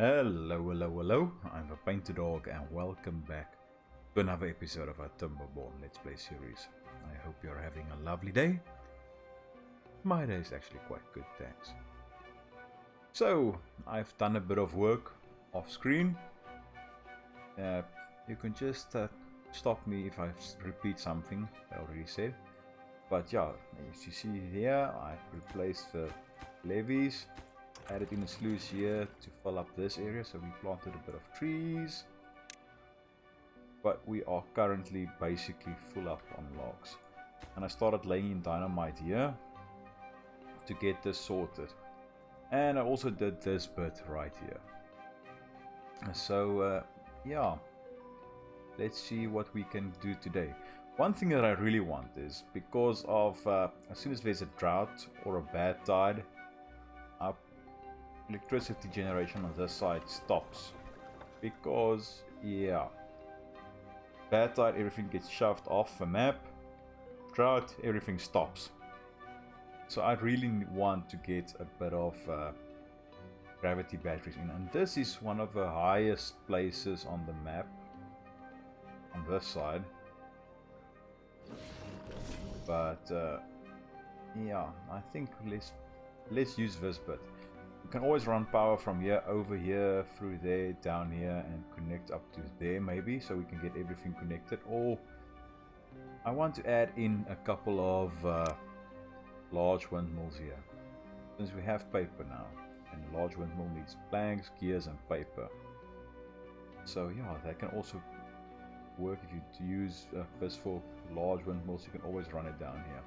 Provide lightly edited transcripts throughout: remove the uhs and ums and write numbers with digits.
Hello, hello, hello. I'm a PaintedDog and welcome back to another episode of our Timberborn Let's Play series. I hope you're having a lovely day. My day is actually quite good, thanks. So, I've done a bit of work off screen. You can just stop me if I repeat something I already said. But yeah, as you see here, I've replaced the levees. Added in a sluice here to fill up this area, so we planted a bit of trees, but we are currently basically full up on logs, and I started laying in dynamite here to get this sorted, and I also did this bit right here. So yeah, let's see what we can do today. One thing that I really want is, because of as soon as there's a drought or a bad tide, our electricity generation on this side stops, because yeah, bad tide, everything gets shoved off the map. Drought, everything stops. So I really want to get a bit of gravity batteries in, and this is one of the highest places on the map on this side. But yeah, I think let's use this bit. You can always run power from here over here, through there, down here, and connect up to there maybe, so we can get everything connected. Or I want to add in a couple of large windmills here, since we have paper now, and a large windmill needs planks, gears, and paper. So yeah, that can also work. If you use this for large windmills, you can always run it down here.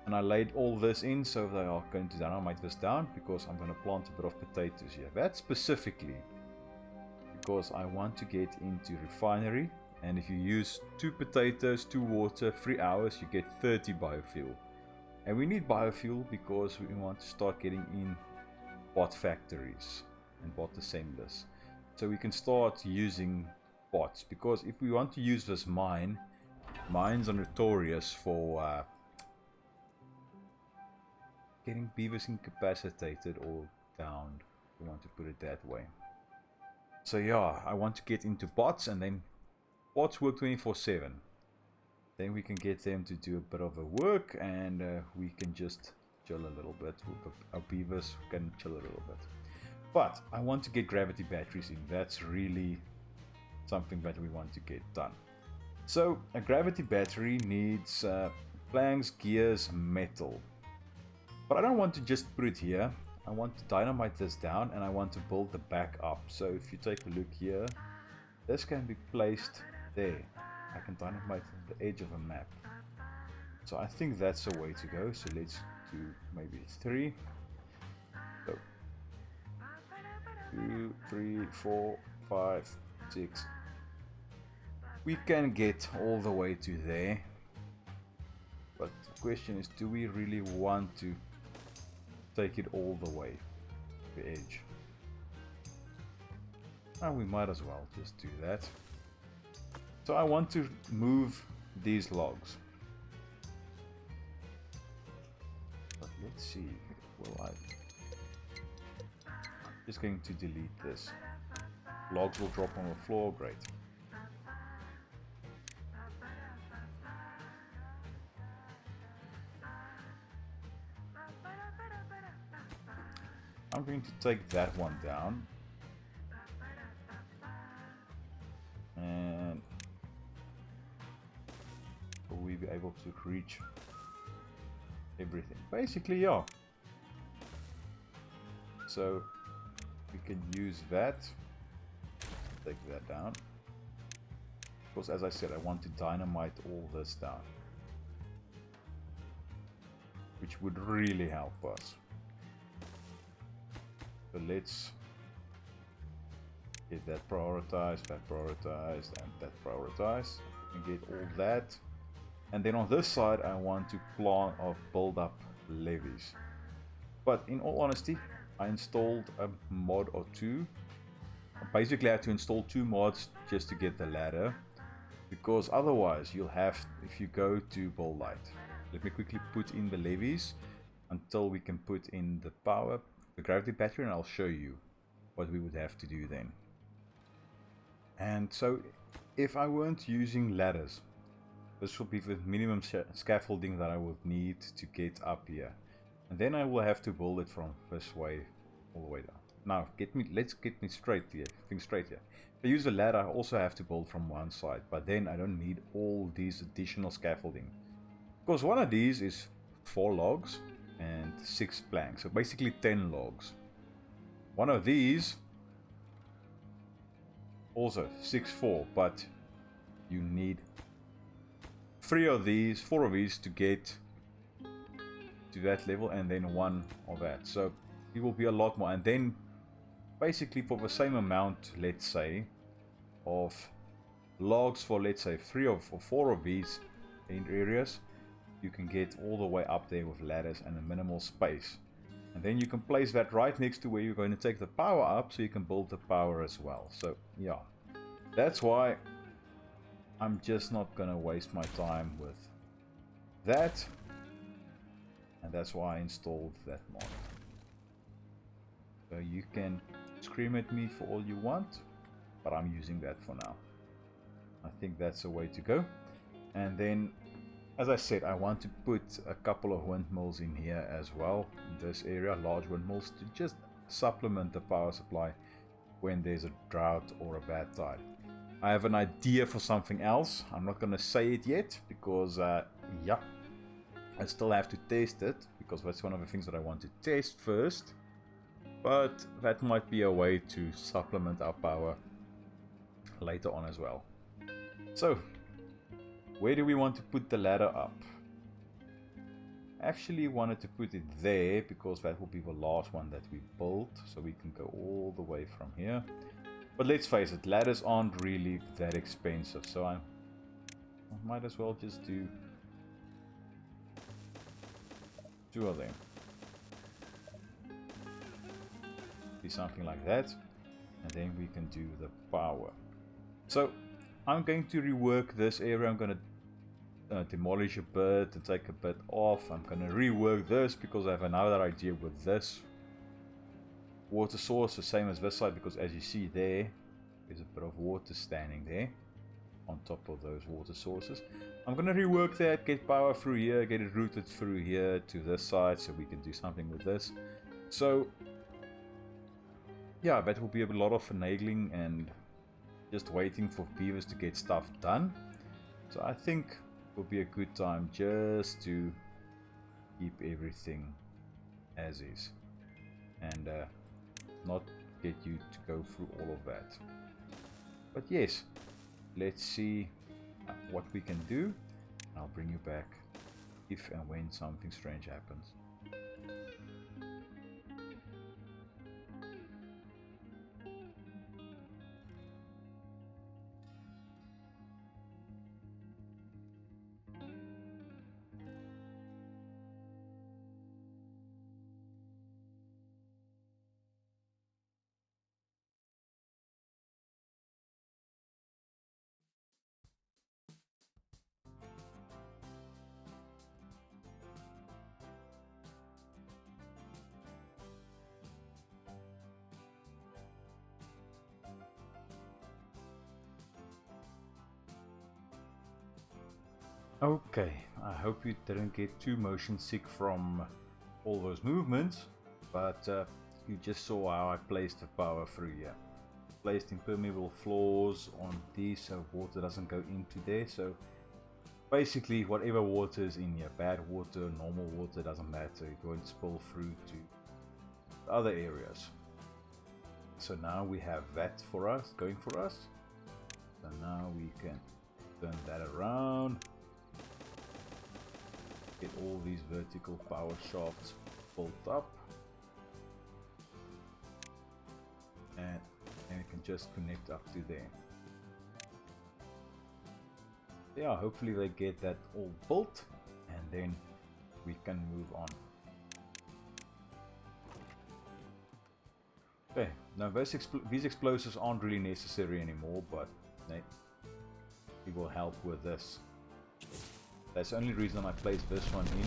And I laid all this in, so they are going to dynamite this down, because I'm going to plant a bit of potatoes here. That's specifically because I want to get into refinery, and if you use 2 potatoes, 2 water, 3 hours, you get 30 biofuel. And we need biofuel because we want to start getting in bot factories and bot assemblers, so we can start using bots. Because if we want to use this mines are notorious for getting beavers incapacitated or downed, if you want to put it that way. So yeah, I want to get into bots, and then bots work 24/7. Then we can get them to do a bit of a work, and we can just chill a little bit. Our beavers can chill a little bit. But I want to get gravity batteries in. That's really something that we want to get done. So a gravity battery needs planks, gears, metal. But I don't want to just put it here. I want to dynamite this down, and I want to build the back up. So if you take a look here, this can be placed there. I can dynamite the edge of a map. So I think that's the way to go. So let's do maybe 3. So 2, 3, 4, 5, 6. We can get all the way to there. But the question is, do we really want to take it all the way to the edge? And we might as well just do that. So I want to move these logs. But let's see, will I'm just going to delete this. Logs will drop on the floor, great. I'm going to take that one down, and will we be able to reach everything? Basically, yeah. So we can use that, take that down, because as I said, I want to dynamite all this down, which would really help us. So let's get that prioritized, and that prioritized, and get all that. And then on this side, I want to plant or build up levees. But in all honesty, I installed a mod or 2. Basically, I had to install 2 mods just to get the ladder, because otherwise you'll have, if you go to build light. Let me quickly put in the levees until we can put in the power, the gravity battery, and I'll show you what we would have to do then. And so if I weren't using ladders, this will be the minimum scaffolding that I would need to get up here. And then I will have to build it from this way all the way down. Now, let's get me straight here. Think straight here. If I use a ladder, I also have to build from one side. But then I don't need all these additional scaffolding. Because one of these is 4 logs and 6 planks. So basically 10 logs. One of these, also 6-4. But you need 4 of these to get to that level, and then 1 of that. So it will be a lot more. And then basically for the same amount, let's say, of logs for, let's say, 3 or 4 of these in areas, you can get all the way up there with ladders and a minimal space. And then you can place that right next to where you're going to take the power up, so you can build the power as well. So yeah, that's why I'm just not gonna waste my time with that, and that's why I installed that mod. So you can scream at me for all you want, but I'm using that for now. I think that's the way to go. And then, as I said, I want to put a couple of windmills in here as well, in this area, large windmills, to just supplement the power supply when there's a drought or a bad tide. I have an idea for something else. I'm not going to say it yet because, yeah, I still have to test it, because that's one of the things that I want to test first. But that might be a way to supplement our power later on as well. So, where do we want to put the ladder up? I actually wanted to put it there because that will be the last one that we built, so we can go all the way from here. But let's face it, ladders aren't really that expensive, so I might as well just do 2 of them. Be something like that, and then we can do the power. So I'm going to rework this area. I'm going to demolish a bit and take a bit off. I'm going to rework this because I have another idea with this water source, the same as this side, because as you see there's a bit of water standing there on top of those water sources. I'm going to rework that, get power through here, get it routed through here to this side so we can do something with this. So yeah, that will be a lot of finagling and just waiting for beavers to get stuff done. So I think it will be a good time just to keep everything as is and not get you to go through all of that. But yes, let's see what we can do. I'll bring you back if and when something strange happens. Okay, I hope you didn't get too motion sick from all those movements, but you just saw how I placed the power through here. Placed impermeable floors on these so water doesn't go into there. So basically whatever water is in here, bad water, normal water, doesn't matter, it won't spill through to other areas. So now we have that for us, going for us. So now we can turn that around. Get all these vertical power shafts built up, and it can just connect up to there. Yeah, hopefully they get that all built, and then we can move on. Okay, now these explosives aren't really necessary anymore, but it will help with this. That's the only reason I placed this one in.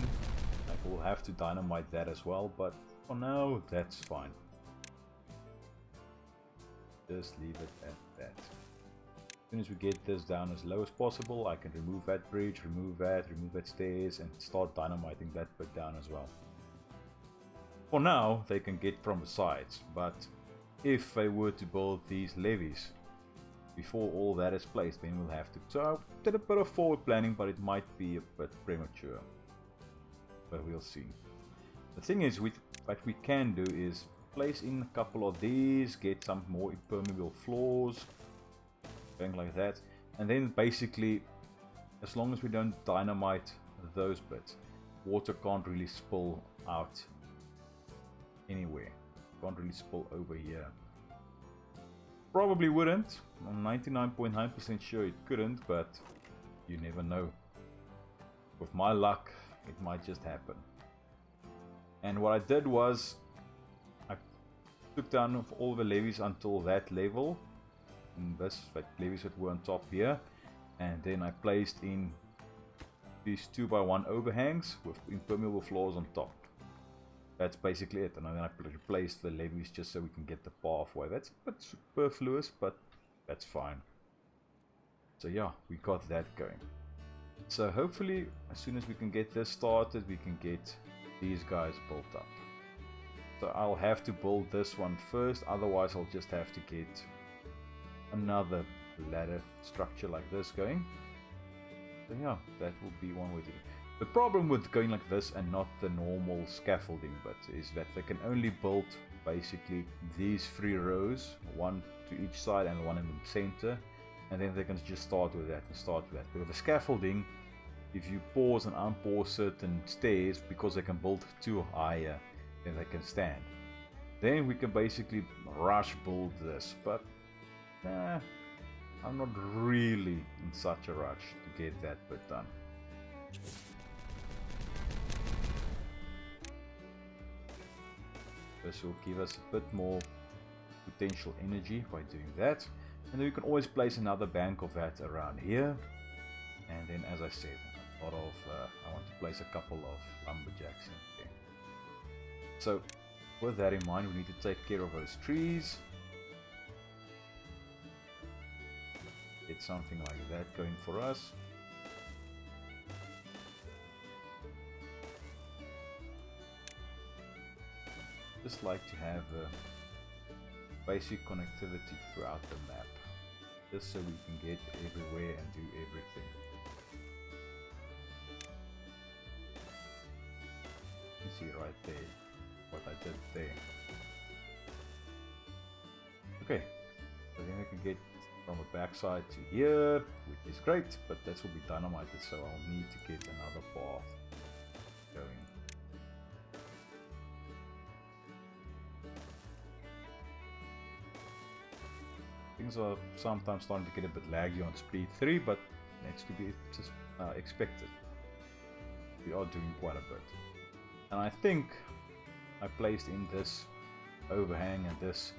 I will have to dynamite that as well, but for now that's fine. Just leave it at that. As soon as we get this down as low as possible, I can remove that bridge, remove that stairs, and start dynamiting that bit down as well. For now, they can get from the sides, but if they were to build these levees before all that is placed, then we'll have to. So I did a bit of forward planning, but it might be a bit premature. But we'll see. The thing is, what we can do is place in a couple of these, get some more impermeable floors, going like that, and then basically, as long as we don't dynamite those bits, water can't really spill out anywhere. Can't really spill over here. Probably wouldn't. I'm 99.9% sure it couldn't, but you never know. With my luck, it might just happen. And what I did was I took down all the levees until that level, and this levees that were on top here, and then I placed in these 2x1 overhangs with impermeable floors on top. That's basically it, and then I replaced the levees just so we can get the pathway. That's a bit superfluous, but that's fine. So yeah, we got that going. So hopefully, as soon as we can get this started, we can get these guys built up. So I'll have to build this one first, otherwise I'll just have to get another ladder structure like this going. So yeah, that will be one way to do it. The problem with going like this and not the normal scaffolding bit is that they can only build basically these 3 rows, one to each side and one in the center, and then they can just start with that and start with that. But with the scaffolding, if you pause and unpause certain stairs, because they can build 2 higher than they can stand, then we can basically rush build this. But nah, I'm not really in such a rush to get that bit done. This will give us a bit more potential energy by doing that, and then we can always place another bank of that around here. And then, as I said, a lot of I want to place a couple of lumberjacks in there. So with that in mind, we need to take care of those trees, get something like that going for us. Just like to have basic connectivity throughout the map, just so we can get everywhere and do everything. You see right there what I did there. Okay, so then we can get from the backside to here, which is great, but this will be dynamited, so I'll need to get another path going. Things are sometimes starting to get a bit laggy on speed 3, but that's to be just expected. We are doing quite a bit. And I think I placed in this overhang and this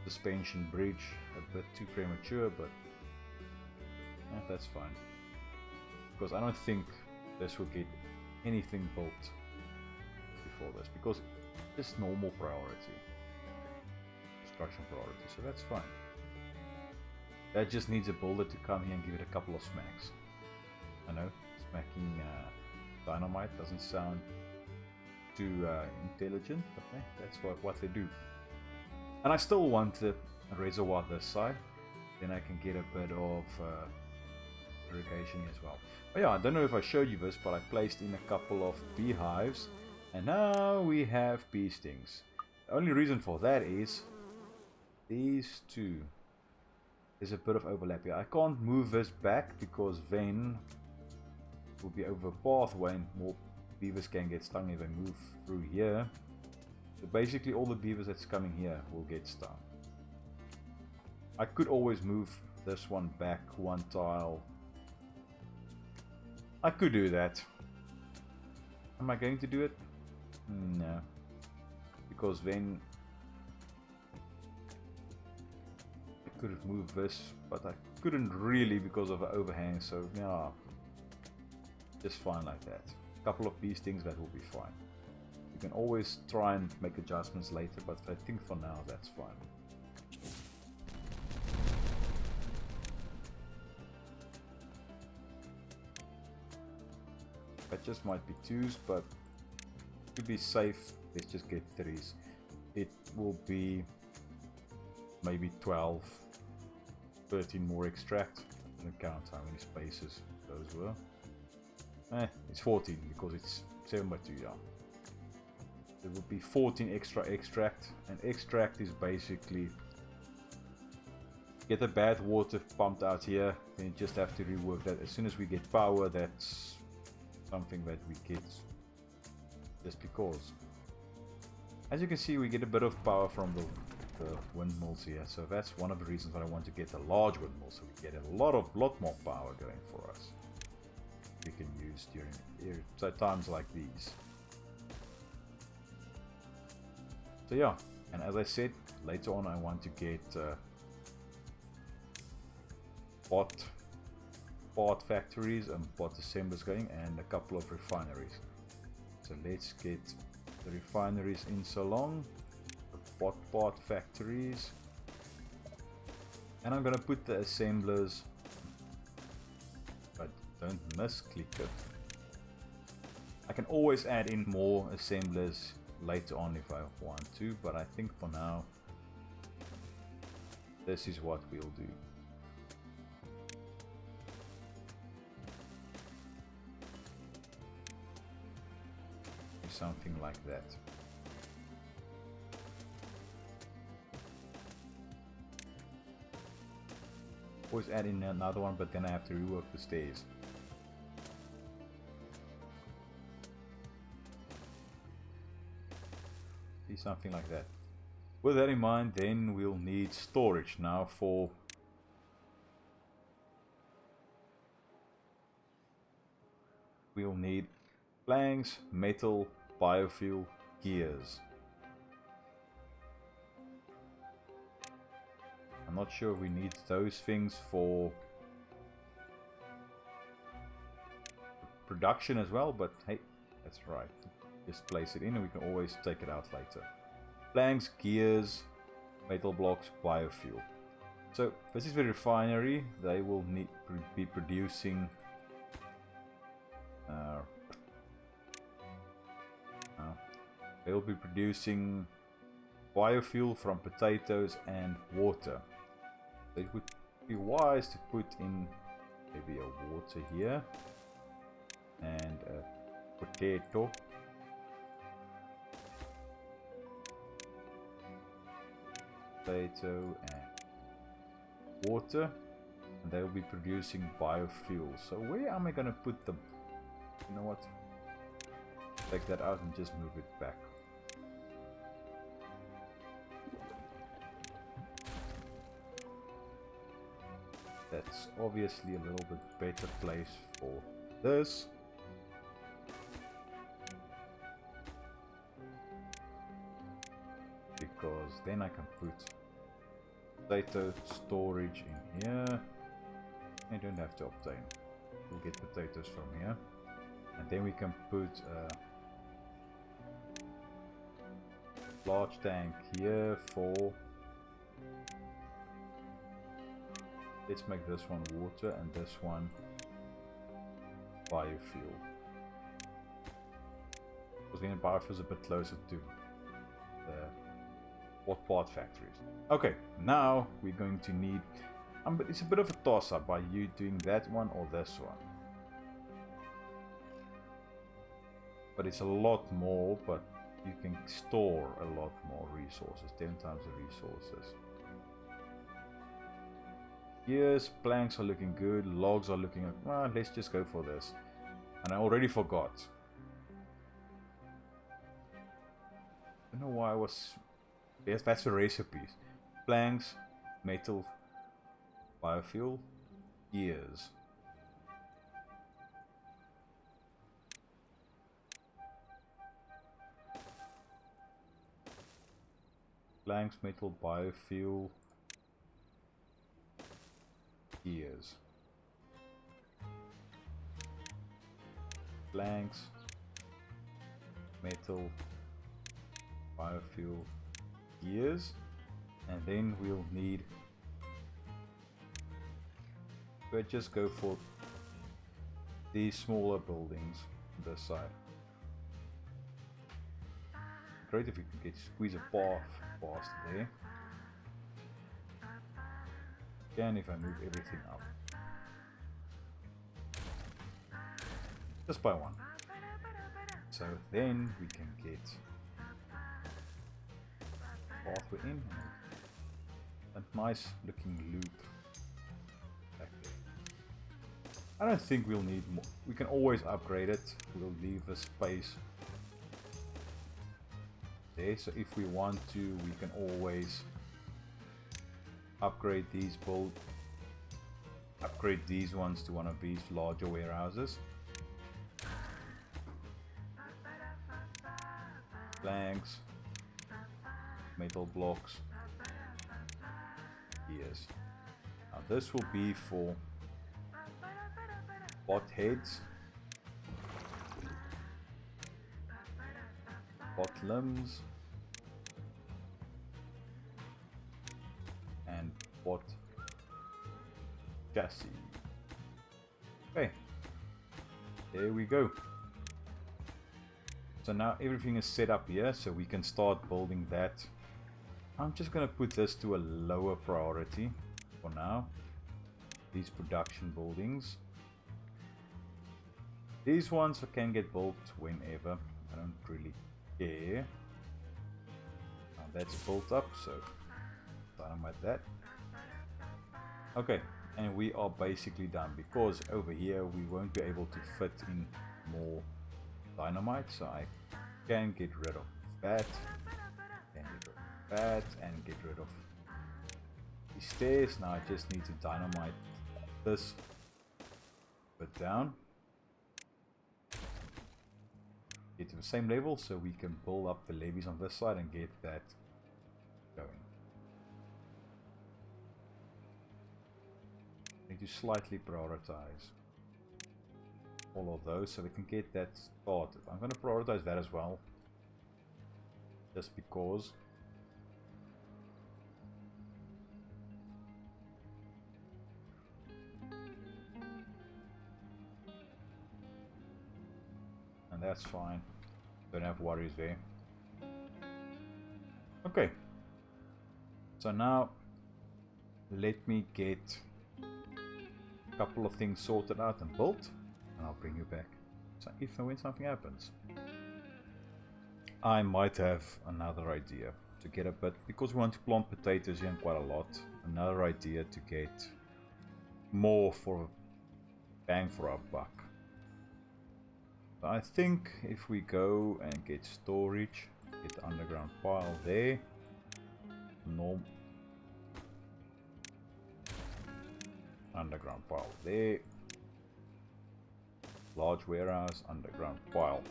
suspension bridge a bit too premature, but that's fine. Because I don't think this will get anything built before this, because it's normal priority. Construction priority, so that's fine. That just needs a builder to come here and give it a couple of smacks. I know, smacking dynamite doesn't sound too intelligent, but that's what they do. And I still want the reservoir this side, then I can get a bit of irrigation as well. But yeah, I don't know if I showed you this, but I placed in a couple of beehives, and now we have bee stings. The only reason for that is these two. There's a bit of overlap here. I can't move this back because then it will be over a pathway and more beavers can get stung if they move through here. So basically all the beavers that's coming here will get stung. I could always move this one back 1 tile. I could do that. Am I going to do it? No. Because then could have moved this, but I couldn't really because of the overhang, so yeah, just fine like that. A couple of bee stings, that will be fine. You can always try and make adjustments later, but I think for now that's fine. That just might be 2s, but to be safe, let's just get 3s. It will be maybe 12, 13 more extract. I don't count how many spaces those were. It's 14 because it's 7 by 2, yeah. There will be 14 extra extract, and extract is basically get the bad water pumped out here, then you just have to rework that. As soon as we get power, that's something that we get just because. As you can see, we get a bit of power from the windmills here, so that's one of the reasons that I want to get a large windmill, so we get a lot more power going for us. We can use during times like these. So yeah, and as I said, later on I want to get part factories and part assemblers going, and a couple of refineries. So let's get the refineries in Salon, the part factories, and I'm gonna put the assemblers, but don't misclick it. I can always add in more assemblers later on if I want to, but I think for now this is what we'll do. Something like that. Always add in another one, but then I have to rework the stairs. See, something like that. With that in mind, then we'll need storage now for we'll need planks, metal, biofuel, gears. I'm not sure we need those things for production as well, but hey, that's right. Just place it in and we can always take it out later. Planks, gears, metal blocks, biofuel. So this is the refinery. They will be producing they'll be producing biofuel from potatoes and water. It would be wise to put in maybe a water here and a potato. Potato and water, and they will be producing biofuel. So where am I going to put them? You know what? Take that out and just move it back. That's obviously a little bit better place for this. Because then I can put potato storage in here. I don't have to obtain. We'll get potatoes from here. And then we can put a large tank here for, let's make this one water and this one biofuel. Because then biofuel is a bit closer to the part factories. Okay, now we're going to need, it's a bit of a toss-up by you doing that one or this one. But it's a lot more, but you can store a lot more resources, 10 times the resources. Yes, planks are looking good, logs are looking, well, let's just go for this. And I already forgot. I don't know why I was, yes, that's the recipes. Planks, metal, biofuel, gears. Planks, metal, biofuel, gears. Planks, metal, biofuel, gears, and then we'll need, we'll just go for these smaller buildings, on this side. Great if we can squeeze a path past there. Again, if I move everything up. Just by one. So then we can get pathway in and a nice looking loop back there. I don't think we'll need more. We can always upgrade it. We'll leave a space there, so if we want to, we can always upgrade these ones to one of these larger warehouses. Planks, metal blocks. Yes. Now this will be for bot heads, bot limbs, and bot chassis. Okay, there we go. So now everything is set up here, so we can start building that. I'm just going to put this to a lower priority for now. These production buildings. These ones can get built whenever. I don't really care. Now that's built up, so dynamite that. Okay, and we are basically done, because over here we won't be able to fit in more dynamite, so I can get rid of that, and get rid of that, and get rid of these stairs. Now I just need to dynamite this bit down, get to the same level, so we can build up the levees on this side and get that going. Need to slightly prioritize all of those so we can get that started. I'm going to prioritize that as well, just because. And that's fine, don't have worries there. Okay, so now let me get a couple of things sorted out and built, and I'll bring you back. So if and when something happens, I might have another idea to get a bit, because we want to plant potatoes here quite a lot. Another idea to get more for bang for our buck. So I think if we go and get storage, get the underground pile there, underground pile there, large warehouse, underground pile.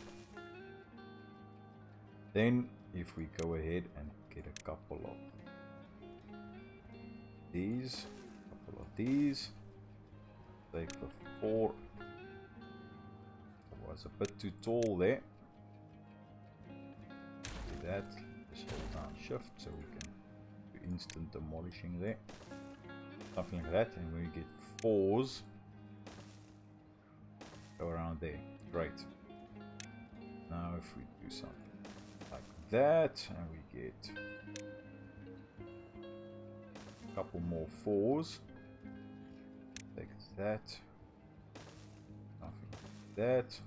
Then if we go ahead and get a couple of these, take the 4. Was a bit too tall there. Do that, just hold down shift so we can do instant demolishing there. Something like that, and when we get 4s, go around there. Great. Now if we do something like that, and we get a couple more 4s, take that, something like that.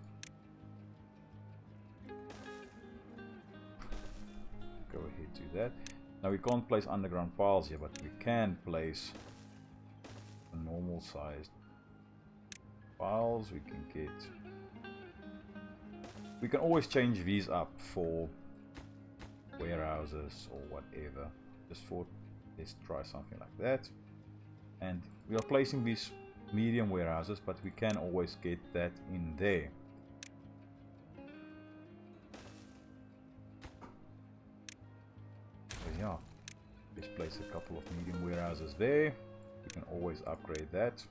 Go ahead, do that. Now we can't place underground piles here, but we can place a normal sized piles. We can get, we can always change these up for warehouses or whatever. Just for, let's try something like that. And we are placing these medium warehouses, but we can always get that in there. Yeah, let's place a couple of medium warehouses there. We can always upgrade that.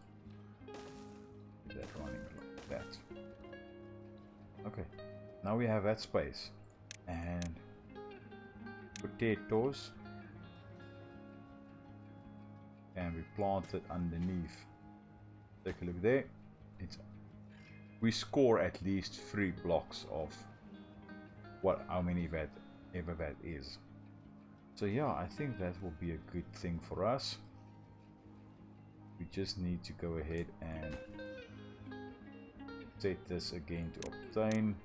Get that running like that. Okay, now we have that space. And potatoes can be planted underneath. Take a look there. It's we score at least 3 blocks of how many ever that is. So yeah, I think that will be a good thing for us. We just need to go ahead and set this again to obtain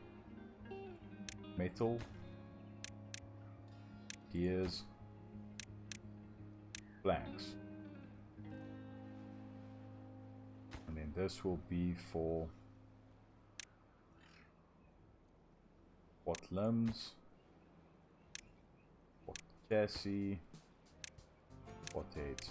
metal, gears, planks, and then this will be for what limbs, what chassis, what heads.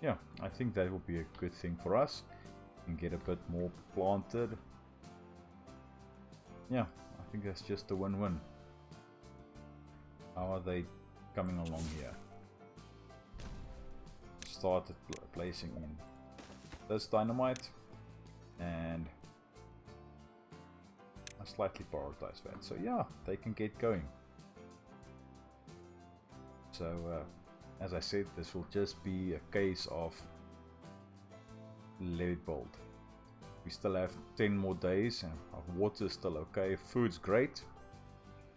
Yeah, I think that will be a good thing for us and get a bit more planted. Yeah, I think that's just a win-win. How are they coming along here? Started placing in this dynamite, and I slightly prioritize that. So yeah, they can get going. So as I said, this will just be a case of let it build. We still have 10 more days and our water is still okay, food's great.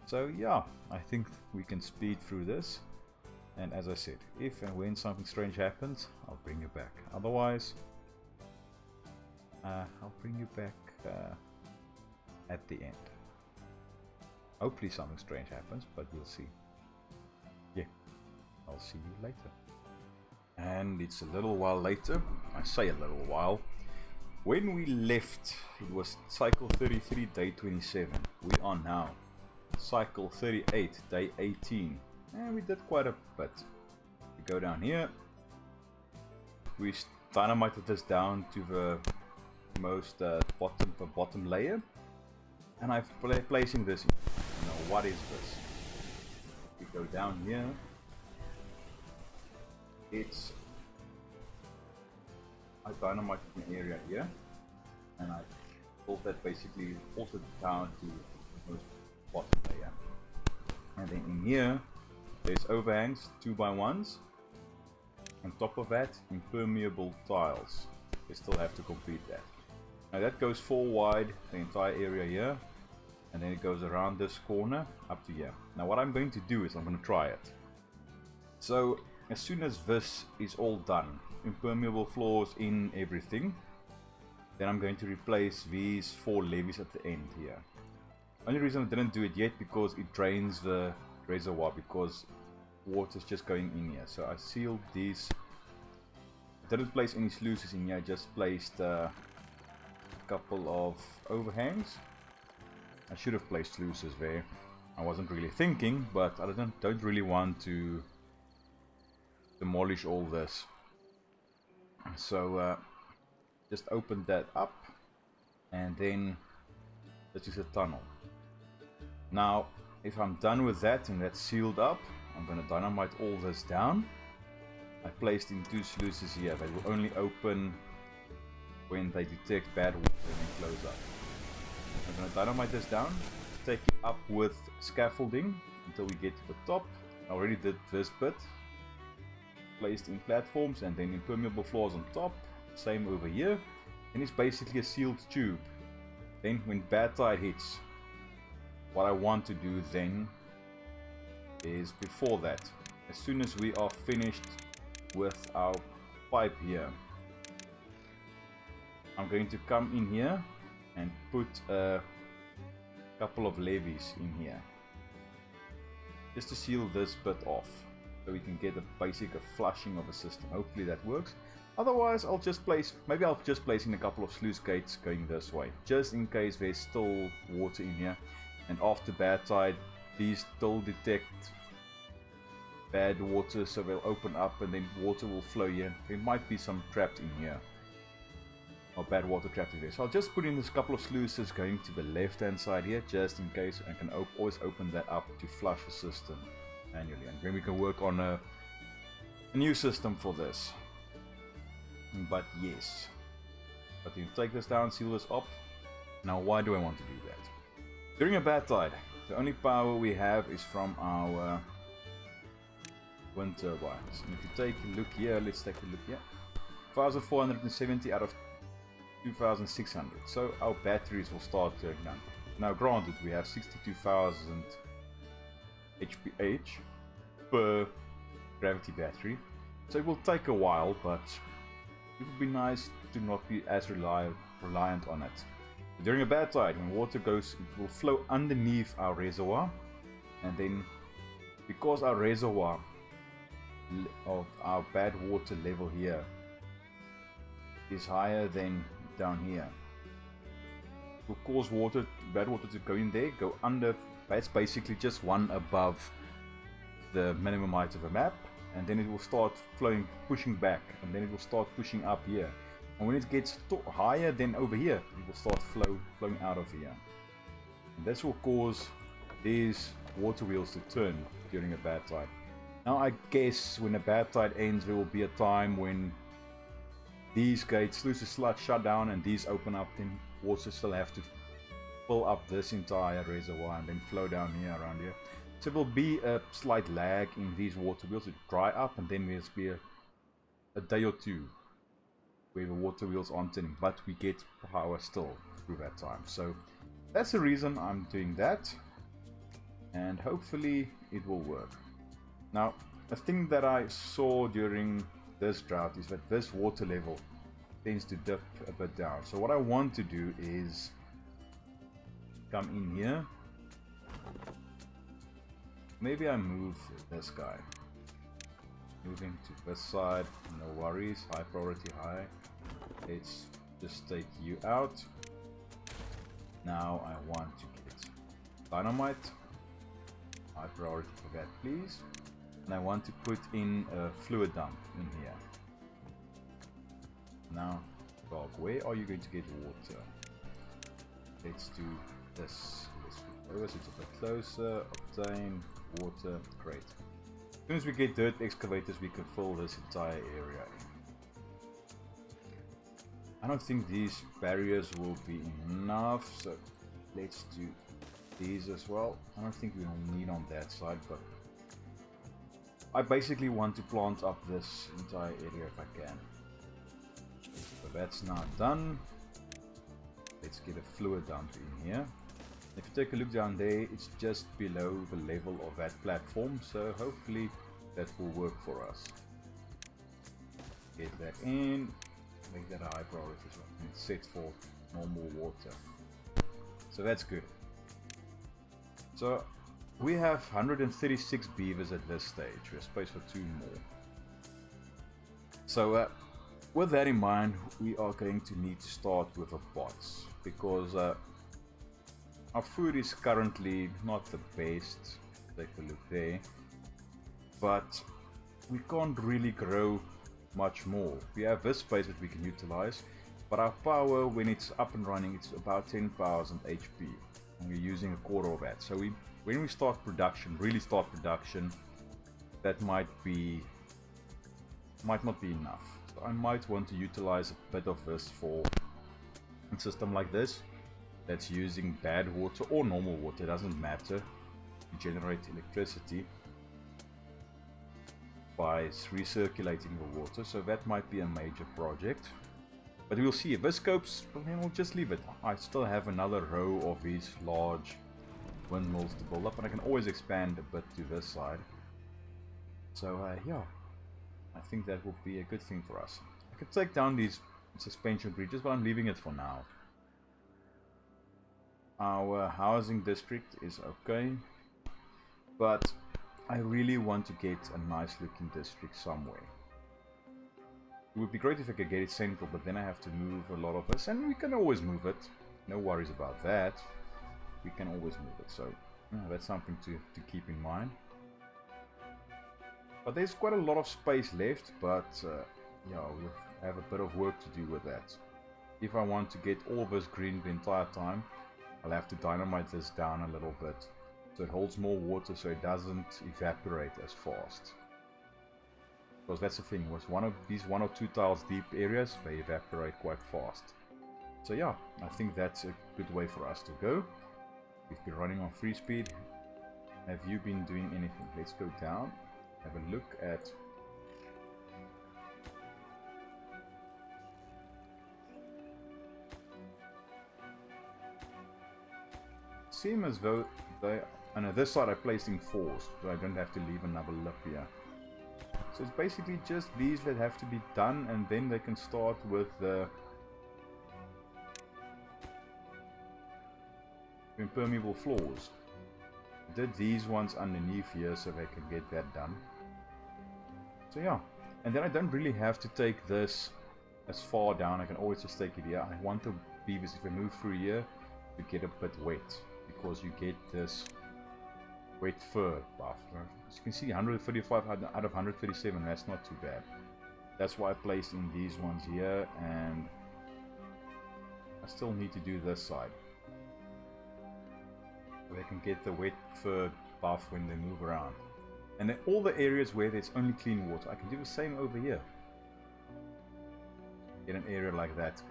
So yeah, I think we can speed through this. And as I said, if and when something strange happens, I'll bring you back. Otherwise, I'll bring you back at the end. Hopefully something strange happens, but we'll see. Yeah, I'll see you later. And it's a little while later. I say a little while. When we left, it was cycle 33, day 27. We are now cycle 38, day 18. And we did quite a bit. We go down here. We dynamited this down to the most bottom layer. And I'm placing this. You know, what is this? We go down here. I dynamited an area here, and I built that basically also down to the most bottom layer. And then in here, there's overhangs, 2x1s. On top of that, impermeable tiles. We still have to complete that. Now that goes 4 wide, the entire area here, and then it goes around this corner up to here. Now what I'm going to do is I'm going to try it. So as soon as this is all done, impermeable floors in everything, then I'm going to replace these 4 levees at the end here. Only reason I didn't do it yet because it drains the reservoir, because water is just going in here. So I sealed these. I didn't place any sluices in here, I just placed a couple of overhangs. I should have placed sluices there. I wasn't really thinking, but I don't really want to demolish all this. So just open that up, and then this is a tunnel. Now if I'm done with that and that's sealed up, I'm going to dynamite all this down. I placed in 2 sluices here that will only open when they detect bad water and then close up. I'm going to dynamite this down, take it up with scaffolding until we get to the top. I already did this bit. Placed in platforms and then impermeable floors on top. Same over here. And it's basically a sealed tube. Then when bad tide hits, what I want to do then is before that, as soon as we are finished with our pipe here, I'm going to come in here and put a couple of levees in here just to seal this bit off, so we can get a basic flushing of a system. Hopefully that works. Otherwise I'll just place in a couple of sluice gates going this way, just in case there's still water in here, and after bad tide these still detect bad water, so they'll open up and then water will flow here. There might be some trapped in here, or bad water trapped in there. So I'll just put in this couple of sluices going to the left hand side here, just in case. I can always open that up to flush the system manually, and then we can work on a new system for this. But yes, but you take this down, seal this up. Now why do I want to do that? During a bad tide, the only power we have is from our wind turbines. And if you take a look here, let's take a look here. 1470 out of 2600. So our batteries will start going down. Now granted, we have 62,000 HPH per gravity battery, so it will take a while, but it would be nice to not be as reliant on it. During a bad tide, when water goes, it will flow underneath our reservoir, and then because our reservoir of our bad water level here is higher than down here, it will cause bad water to go in there, go under. That's basically just one above the minimum height of a map, and then it will start flowing, pushing back, and then it will start pushing up here. And when it gets higher than over here, it will start flowing out of here. And this will cause these water wheels to turn during a bad tide. Now I guess when a bad tide ends, there will be a time when these gates, sluices shut down and these open up, then water still have to fill up this entire reservoir and then flow down here, around here. So there will be a slight lag in these water wheels. It dry up, and then there'll be a day or two where the water wheels aren't turning, but we get power still through that time. So that's the reason I'm doing that, and hopefully it will work. Now, a thing that I saw during this drought is that this water level tends to dip a bit down. So what I want to do is come in here. Maybe I move this guy. Moving to this side, no worries. High priority, high. Let's just take you out. Now I want to get dynamite. High priority for that, please. And I want to put in a fluid dump in here. Now, dog, where are you going to get water? Let's do this. Let's move over so it's a bit closer. Obtain water. Great. As soon as we get dirt excavators, we can fill this entire area in. I don't think these barriers will be enough, so let's do these as well. I don't think we'll need on that side, but I basically want to plant up this entire area if I can. So that's now done. Let's get a fluid dump in here. If you take a look down there, it's just below the level of that platform, so hopefully that will work for us. Get that in, make that a high priority as well, and it's set for normal water. So that's good. So we have 136 beavers at this stage. We have space for 2 more. So with that in mind, we are going to need to start with the bots, because our food is currently not the best. Take a look there, but we can't really grow much more. We have this space that we can utilize, but our power, when it's up and running, it's about 10,000 HP, and we're using a quarter of that. So when we start production, really start production, that might not be enough. So I might want to utilize a bit of this for a system like this that's using bad water or normal water, it doesn't matter, to generate electricity by recirculating the water. So that might be a major project, but we'll see. If this scopes, then we'll just leave it. I still have another row of these large windmills to build up, and I can always expand a bit to this side. So yeah, I think that will be a good thing for us. I could take down these suspension bridges, but I'm leaving it for now. Our housing district is okay, but I really want to get a nice looking district somewhere. It would be great if I could get it central, but then I have to move a lot of this, and we can always move it. No worries about that. We can always move it, so that's something to keep in mind. But there's quite a lot of space left, but yeah, we'll have a bit of work to do with that. If I want to get all this green the entire time, I'll have to dynamite this down a little bit, so it holds more water, so it doesn't evaporate as fast. Because that's the thing, with one of these 1 or 2 tiles deep areas, they evaporate quite fast. So yeah, I think that's a good way for us to go. We've been running on free speed. Have you been doing anything? Let's go down. have a look at seem as though they, and on this side I placed in 4s, so I don't have to leave another lip here. So it's basically just these that have to be done, and then they can start with the impermeable floors. I did these ones underneath here so they can get that done. So yeah, and then I don't really have to take this as far down. I can always just take it here. I want the beavers, if they move through here, to get a bit wet, because you get this wet fur buff. As you can see, 135 out of 137, that's not too bad. That's why I placed in these ones here, and I still need to do this side. So they can get the wet fur buff when they move around. And then all the areas where there's only clean water, I can do the same over here. Get an area like that,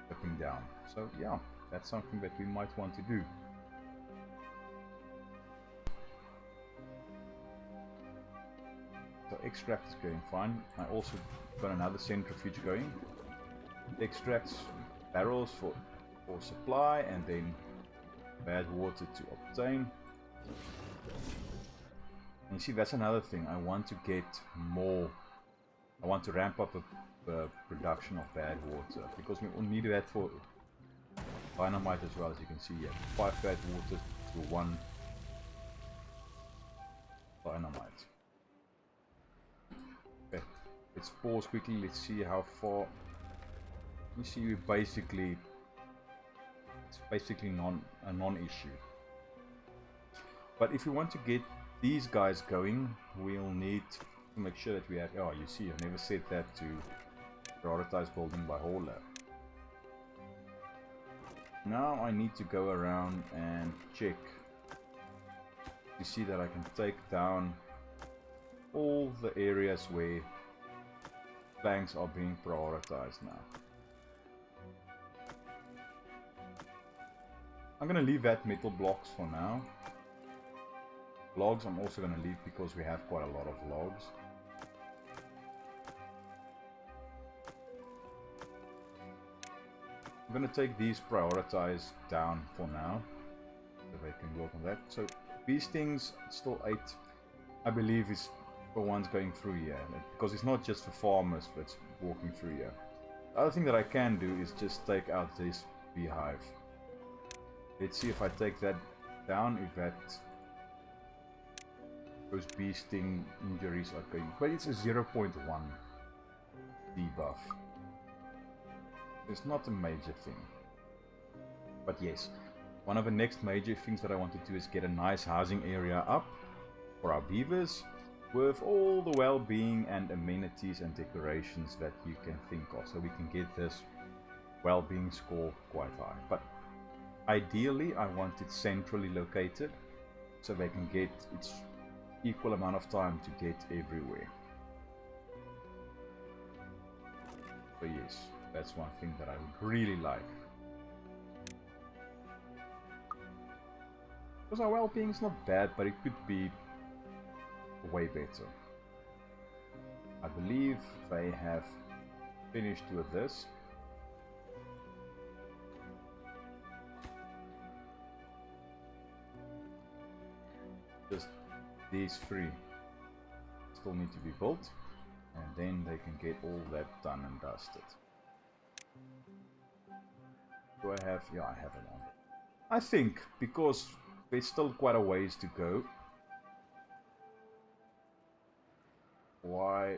dipping down. So yeah, that's something that we might want to do. So extract is going fine. I also got another centrifuge going. Extracts barrels for supply, and then bad water to obtain. And you see, that's another thing. I want to get more. I want to ramp up the production of bad water, because we will need that for dynamite as well. As you can see here, 5 bad water to 1 dynamite. Okay, let's pause quickly. Let's see how far. You see, we basically, it's basically a non-issue. But if we want to get these guys going, we'll need to make sure that we have. Oh, you see, I've never set that to prioritize building by hauler. Now I need to go around and check to see that I can take down all the areas where planks are being prioritized now. I'm going to leave that metal blocks for now. Logs I'm also going to leave because we have quite a lot of logs. I'm going to take these prioritized down for now, so they can work on that. So these things, still 8, I believe, is for ones going through here, because it's not just for farmers that's walking through here. The other thing that I can do is just take out this beehive. Let's see if I take that down, if that those bee sting injuries are going, but it's a 0.1 debuff. It's not a major thing, but yes, one of the next major things that I want to do is get a nice housing area up for our beavers, with all the well-being and amenities and decorations that you can think of, so we can get this well-being score quite high. But ideally I want it centrally located, so they can get its equal amount of time to get everywhere. So yes, that's one thing that I would really like. Because our well-being is not bad, but it could be way better. I believe they have finished with this. Just these 3 still need to be built, and then they can get all that done and dusted. Do I have? Yeah, I have it on. I think because there's still quite a ways to go. Why?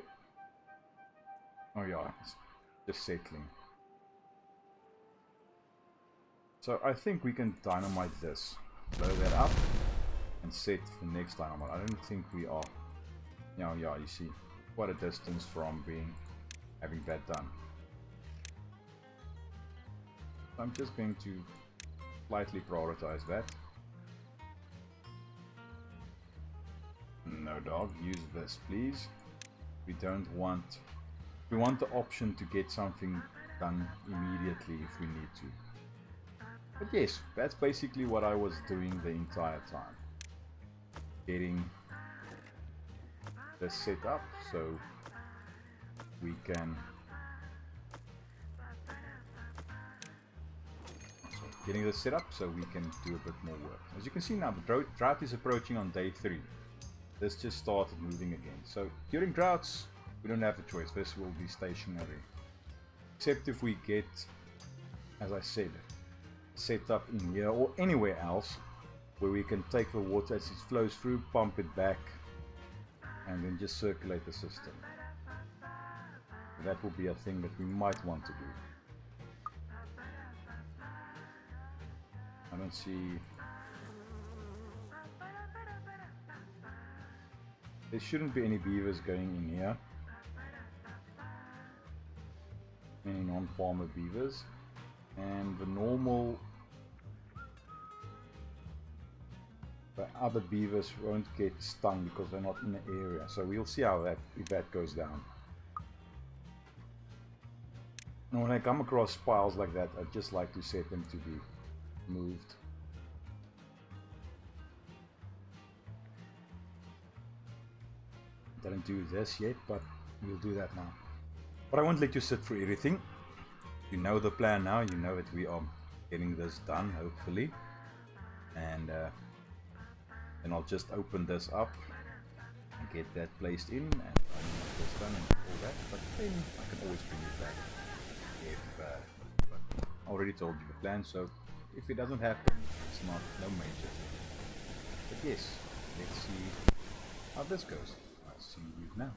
Oh yeah, it's just settling. So I think we can dynamite this, blow that up, and set for next dynamite. I don't think we are. Yeah, you see, quite a distance from having that done. So I'm just going to slightly prioritize that. No dog, use this please. We don't want. We want the option to get something done immediately if we need to. But yes, that's basically what I was doing the entire time. Getting this set up so we can getting this set up so we can do a bit more work. As you can see now, the drought is approaching on day 3. This just started moving again. So during droughts, we don't have a choice. This will be stationary. Except if we get, as I said, set up in here or anywhere else where we can take the water as it flows through, pump it back, and then just circulate the system. That will be a thing that we might want to do. I don't see... There shouldn't be any beavers going in here. Any non-farmer beavers. And the normal... The other beavers won't get stung because they're not in the area. So we'll see how that, if that goes down. And when I come across piles like that, I just like to set them to be moved. Didn't do this yet, but we'll do that now. But I won't let you sit for everything. You know the plan now. You know that we are getting this done, hopefully. And then I'll just open this up and get that placed in, and I know this done and all that. But then I can always bring it back if but I already told you the plan. So if it doesn't happen, it's not no major thing. But yes, let's see how this goes. I'll see you now.